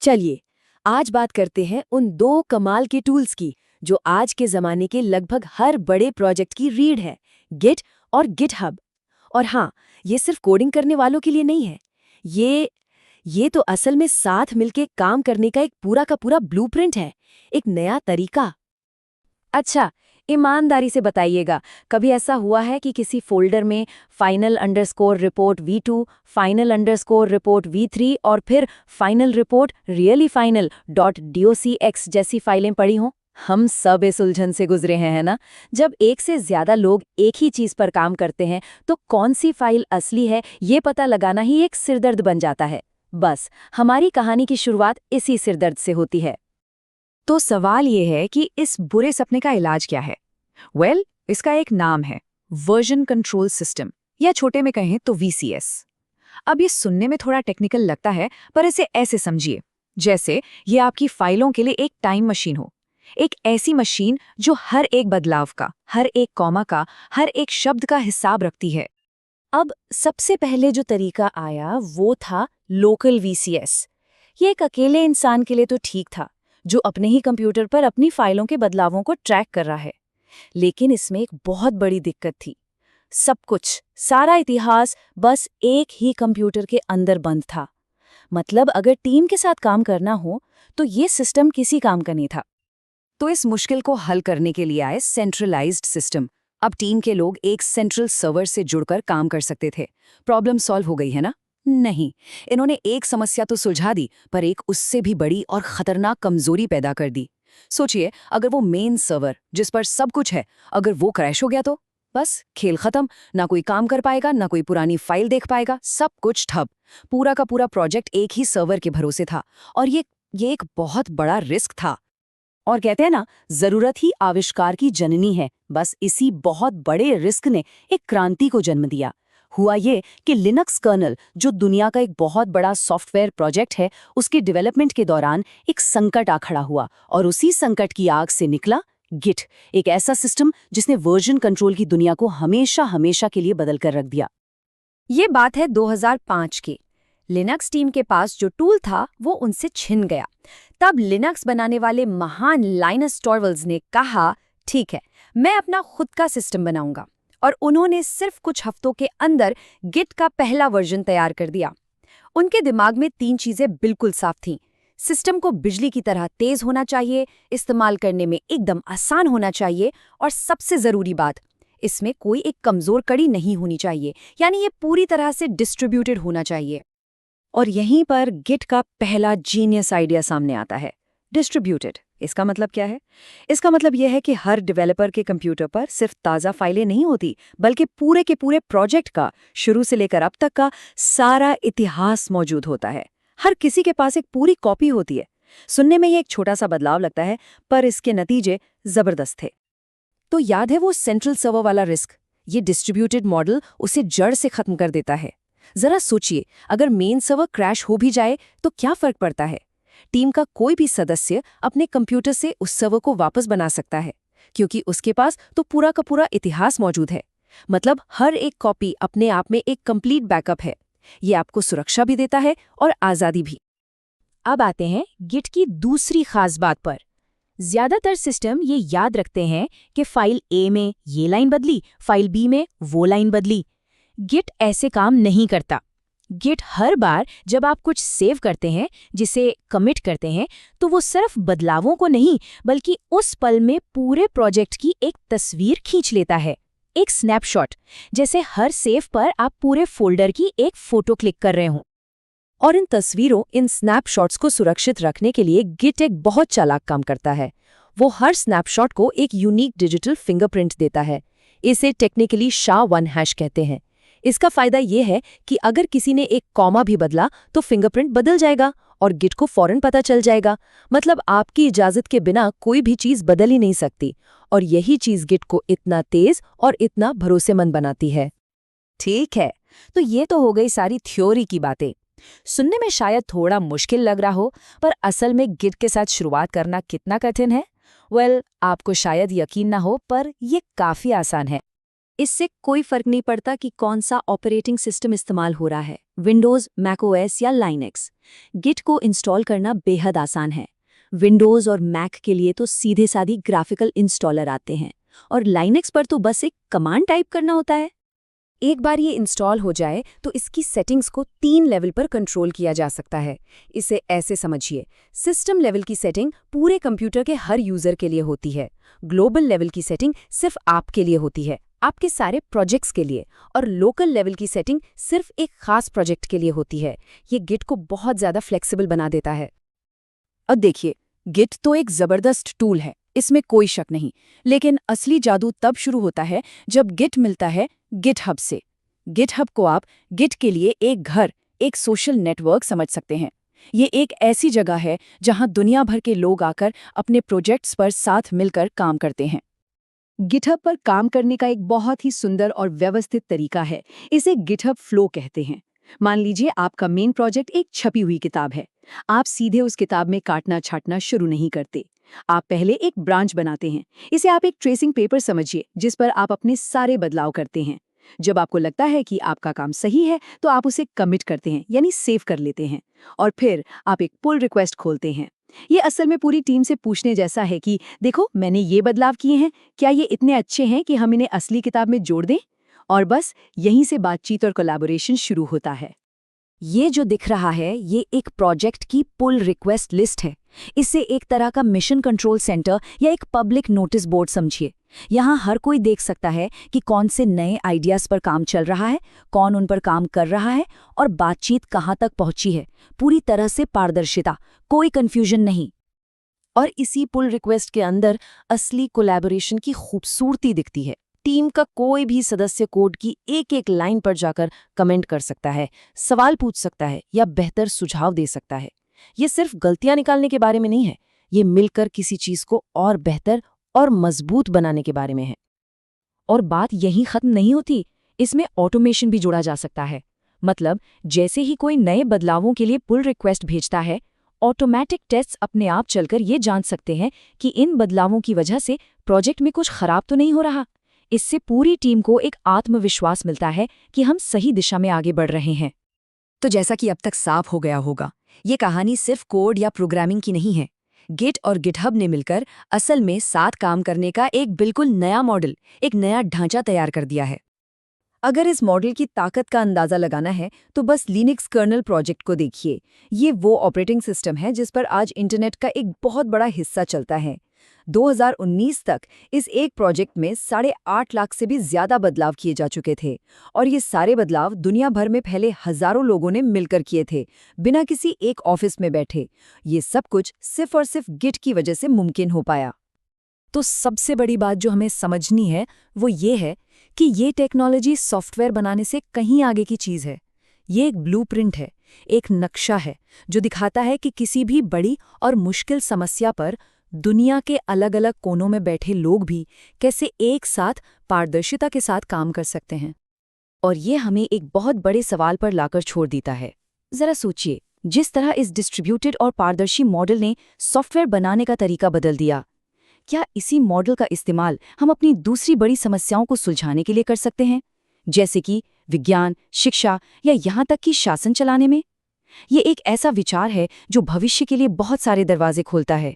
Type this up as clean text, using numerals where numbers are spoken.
चलिए आज बात करते हैं उन दो कमाल के टूल्स की जो आज के जमाने के लगभग हर बड़े प्रोजेक्ट की रीढ़ है, गिट और गिटहब। और हाँ, ये सिर्फ कोडिंग करने वालों के लिए नहीं है। ये तो असल में साथ मिलके काम करने का एक पूरा का पूरा ब्लूप्रिंट है, एक नया तरीका। अच्छा, ईमानदारी से बताइएगा, कभी ऐसा हुआ है कि किसी फोल्डर में final underscore report V2, final underscore report V3 और फिर final report really final .docx जैसी फाइलें पड़ी हों? हम सब इस उलझन से गुजरे हैं, है ना? जब एक से ज्यादा लोग एक ही चीज पर काम करते हैं तो कौन सी फाइल असली है ये पता लगाना ही एक सिरदर्द बन जाता है। बस हमारी कहानी की शुरुआत इसी सिरदर्द से होती है। तो सवाल ये है कि इस बुरे सपने का इलाज क्या है? इसका एक नाम है वर्जन कंट्रोल सिस्टम, या छोटे में कहें तो VCS। अब ये सुनने में थोड़ा टेक्निकल लगता है, पर इसे ऐसे समझिए जैसे ये आपकी फाइलों के लिए एक टाइम मशीन हो। एक ऐसी मशीन जो हर एक बदलाव का, हर एक कॉमा का, हर एक शब्द का हिसाब रखती है। अब सबसे पहले जो तरीका आया वो था लोकल VCS। ये एक अकेले इंसान के लिए तो ठीक था, जो अपने ही कंप्यूटर पर अपनी फाइलों के बदलावों को ट्रैक कर रहा है। लेकिन इसमें एक बहुत बड़ी दिक्कत थी। सब कुछ, सारा इतिहास बस एक ही कंप्यूटर के अंदर बंद था। मतलब अगर टीम के साथ काम करना हो तो ये सिस्टम किसी काम का नहीं था। तो इस मुश्किल को हल करने के लिए आए सेंट्रलाइज्ड सिस्टम। अब टीम के लोग एक सेंट्रल सर्वर से जुड़कर काम कर सकते थे। प्रॉब्लम सॉल्व हो गई है ना? नहीं, इन्होंने एक समस्या तो सुलझा दी, पर एक उससे भी बड़ी और खतरनाक कमजोरी पैदा कर दी। सोचिए, अगर वो मेन सर्वर जिस पर सब कुछ है, अगर वो क्रैश हो गया तो बस खेल खत्म। ना कोई काम कर पाएगा, ना कोई पुरानी फाइल देख पाएगा, सब कुछ ठप। पूरा का पूरा प्रोजेक्ट एक ही सर्वर के भरोसे था, और ये एक बहुत बड़ा रिस्क था। और कहते हैं ना, जरूरत ही आविष्कार की जननी है। बस इसी बहुत बड़े रिस्क ने एक क्रांति को जन्म दिया। हुआ ये कि लिनक्स कर्नल, जो दुनिया का एक बहुत बड़ा सॉफ्टवेयर प्रोजेक्ट है, उसके डेवलपमेंट के दौरान एक संकट आ खड़ा हुआ, और उसी संकट की आग से निकला गिट, एक ऐसा सिस्टम जिसने वर्जन कंट्रोल की दुनिया को हमेशा हमेशा के लिए बदल कर रख दिया। ये बात है 2005 की। लिनक्स टीम के पास जो टूल था वो उनसे छिन गया। तब लिनक्स बनाने वाले महान लाइनस टॉर्वल्ड्स ने कहा, ठीक है, मैं अपना खुद का सिस्टम बनाऊंगा। और उन्होंने सिर्फ कुछ हफ्तों के अंदर गिट का पहला वर्जन तैयार कर दिया। उनके दिमाग में 3 चीजें बिल्कुल साफ थीं। सिस्टम को बिजली की तरह तेज होना चाहिए, इस्तेमाल करने में एकदम आसान होना चाहिए, और सबसे जरूरी बात, इसमें कोई एक कमजोर कड़ी नहीं होनी चाहिए, यानी ये पूरी तरह से डिस्ट्रीब्यूटेड होना चाहिए। और यहीं पर गिट का पहला जीनियस आइडिया सामने आता है, डिस्ट्रीब्यूटेड। इसका मतलब क्या है? इसका मतलब यह है कि हर डेवलपर के कंप्यूटर पर सिर्फ ताज़ा फाइलें नहीं होती, बल्कि पूरे के पूरे प्रोजेक्ट का, शुरू से लेकर अब तक का सारा इतिहास मौजूद होता है। हर किसी के पास एक पूरी कॉपी होती है। सुनने में ये एक छोटा सा बदलाव लगता है, पर इसके नतीजे जबरदस्त थे। तो याद है वो सेंट्रल सर्वर वाला रिस्क? ये डिस्ट्रीब्यूटेड मॉडल उसे जड़ से खत्म कर देता है। जरा सोचिए, अगर मेन सर्वर क्रैश हो भी जाए तो क्या फर्क पड़ता है? टीम का कोई भी सदस्य अपने कंप्यूटर से उस सर्वर को वापस बना सकता है, क्योंकि उसके पास तो पूरा का पूरा इतिहास मौजूद है। मतलब हर एक कॉपी अपने आप में एक कंप्लीट बैकअप है। ये आपको सुरक्षा भी देता है और आज़ादी भी। अब आते हैं गिट की दूसरी खास बात पर। ज्यादातर सिस्टम ये याद रखते हैं कि फाइल ए में ये लाइन बदली, फाइल बी में वो लाइन बदली। गिट ऐसे काम नहीं करता। गिट हर बार जब आप कुछ सेव करते हैं, जिसे कमिट करते हैं, तो वो सिर्फ बदलावों को नहीं, बल्कि उस पल में पूरे प्रोजेक्ट की एक तस्वीर खींच लेता है, एक स्नैपशॉट। जैसे हर सेव पर आप पूरे फोल्डर की एक फोटो क्लिक कर रहे हों। और इन तस्वीरों, इन स्नैपशॉट्स को सुरक्षित रखने के लिए गिट एक बहुत चालाक काम करता है। वो हर स्नैपशॉट को एक यूनिक डिजिटल फिंगरप्रिंट देता है। इसे टेक्निकली SHA-1 हैश कहते हैं। इसका फायदा ये है कि अगर किसी ने एक कॉमा भी बदला तो फिंगरप्रिंट बदल जाएगा और गिट को फौरन पता चल जाएगा। मतलब आपकी इजाजत के बिना कोई भी चीज बदल ही नहीं सकती, और यही चीज गिट को इतना तेज और इतना भरोसेमंद बनाती है। ठीक है, तो ये तो हो गई सारी थ्योरी की बातें। सुनने में शायद थोड़ा मुश्किल लग रहा हो, पर असल में गिट के साथ शुरुआत करना कितना कठिन है? आपको शायद यकीन ना हो, पर ये काफी आसान है। इससे कोई फर्क नहीं पड़ता कि कौन सा ऑपरेटिंग सिस्टम इस्तेमाल हो रहा है, विंडोज़, मैकओएस या लाइनेक्स। गिट को इंस्टॉल करना बेहद आसान है। विंडोज़ और मैक के लिए तो सीधे साधी ग्राफिकल इंस्टॉलर आते हैं और लाइनेक्स पर तो बस एक कमांड टाइप करना होता है। एक बार ये इंस्टॉल हो जाए तो इसकी सेटिंग्स को 3 लेवल पर कंट्रोल किया जा सकता है। इसे ऐसे समझिए, सिस्टम लेवल की सेटिंग पूरे कंप्यूटर के हर यूजर के लिए होती है, ग्लोबल लेवल की सेटिंग सिर्फ आपके लिए होती है, आपके सारे प्रोजेक्ट्स के लिए, और लोकल लेवल की सेटिंग सिर्फ एक खास प्रोजेक्ट के लिए होती है। ये गिट को बहुत ज़्यादा फ्लेक्सिबल बना देता है। अब देखिए, गिट तो एक जबरदस्त टूल है, इसमें कोई शक नहीं, लेकिन असली जादू तब शुरू होता है जब गिट मिलता है गिटहब से। गिटहब को आप गिट के लिए एक घर, एक सोशल नेटवर्क समझ सकते हैं। ये एक ऐसी जगह है जहां दुनिया भर के लोग आकर अपने प्रोजेक्ट्स पर साथ मिलकर काम करते हैं। गिटहब पर काम करने का एक बहुत ही सुंदर और व्यवस्थित तरीका है। इसे गिटहब फ्लो कहते हैं। मान लीजिए आपका मेन प्रोजेक्ट एक छपी हुई किताब है। आप सीधे उस किताब में काटना छाटना शुरू नहीं करते। आप पहले एक ब्रांच बनाते हैं। इसे आप एक ट्रेसिंग पेपर समझिए, जिस पर आप अपने सारे बदलाव करते हैं। जब आपको लगता है कि आपका काम सही है तो आप उसे कमिट करते हैं, यानी सेव कर लेते हैं। और फिर आप एक पुल रिक्वेस्ट खोलते हैं। ये असल में पूरी टीम से पूछने जैसा है कि देखो, मैंने ये बदलाव किए हैं, क्या ये इतने अच्छे हैं कि हम इन्हें असली किताब में जोड़ दें? और बस यहीं से बातचीत और कोलैबोरेशन शुरू होता है। ये जो दिख रहा है, ये एक प्रोजेक्ट की पुल रिक्वेस्ट लिस्ट है। इसे एक तरह का मिशन कंट्रोल सेंटर या एक पब्लिक नोटिस बोर्ड समझिए। यहाँ हर कोई देख सकता है कि कौन से नए आइडियाज पर काम चल रहा है, कौन उन पर काम कर रहा है और बातचीत कहाँ तक पहुंची है। पूरी तरह से पारदर्शिता, कोई कंफ्यूजन नहीं। और इसी पुल रिक्वेस्ट के अंदर असली कोलैबोरेशन की खूबसूरती दिखती है। टीम का कोई भी सदस्य कोड की एक एक लाइन पर जाकर कमेंट कर सकता है, सवाल पूछ सकता है या बेहतर सुझाव दे सकता है। ये सिर्फ गलतियां निकालने के बारे में नहीं है, ये मिलकर किसी चीज को और बेहतर और मजबूत बनाने के बारे में है। और बात यहीं खत्म नहीं होती, इसमें ऑटोमेशन भी जोड़ा जा सकता है। मतलब जैसे ही कोई नए बदलावों के लिए पुल रिक्वेस्ट भेजता है, ऑटोमेटिक टेस्ट्स अपने आप चलकर ये जान सकते हैं कि इन बदलावों की वजह से प्रोजेक्ट में कुछ खराब तो नहीं हो रहा। इससे पूरी टीम को एक आत्मविश्वास मिलता है कि हम सही दिशा में आगे बढ़ रहे हैं। तो जैसा कि अब तक साफ हो गया होगा, ये कहानी सिर्फ कोड या प्रोग्रामिंग की नहीं है। गिट और गिटहब ने मिलकर असल में साथ काम करने का एक बिल्कुल नया मॉडल, एक नया ढांचा तैयार कर दिया है। अगर इस मॉडल की ताकत का अंदाजा लगाना है तो बस लिनक्स कर्नल प्रोजेक्ट को देखिए। ये वो ऑपरेटिंग सिस्टम है जिस पर आज इंटरनेट का एक बहुत बड़ा हिस्सा चलता है। 2019 तक इस एक प्रोजेक्ट में 8.5 लाख से भी ज्यादा बदलाव किए जा चुके थे और ये सारे बदलाव दुनिया भर में फैले हजारों लोगों ने मिलकर किए थे, बिना किसी एक ऑफिस में बैठे। ये सब कुछ सिर्फ और सिर्फ गिट की वजह से मुमकिन हो पाया। तो सबसे बड़ी बात जो हमें समझनी है वो ये है कि ये टेक्नोलॉजी सॉफ्टवेयर बनाने से कहीं आगे की चीज़ है। ये एक ब्लूप्रिंट है, एक नक्शा है जो दिखाता है कि किसी भी बड़ी और मुश्किल समस्या पर दुनिया के अलग अलग कोनों में बैठे लोग भी कैसे एक साथ पारदर्शिता के साथ काम कर सकते हैं। और ये हमें एक बहुत बड़े सवाल पर लाकर छोड़ देता है। जरा सोचिए, जिस तरह इस डिस्ट्रीब्यूटेड और पारदर्शी मॉडल ने सॉफ्टवेयर बनाने का तरीका बदल दिया, क्या इसी मॉडल का इस्तेमाल हम अपनी दूसरी बड़ी समस्याओं को सुलझाने के लिए कर सकते हैं, जैसे कि विज्ञान, शिक्षा या यहाँ तक कि शासन चलाने में? ये एक ऐसा विचार है जो भविष्य के लिए बहुत सारे दरवाजे खोलता है।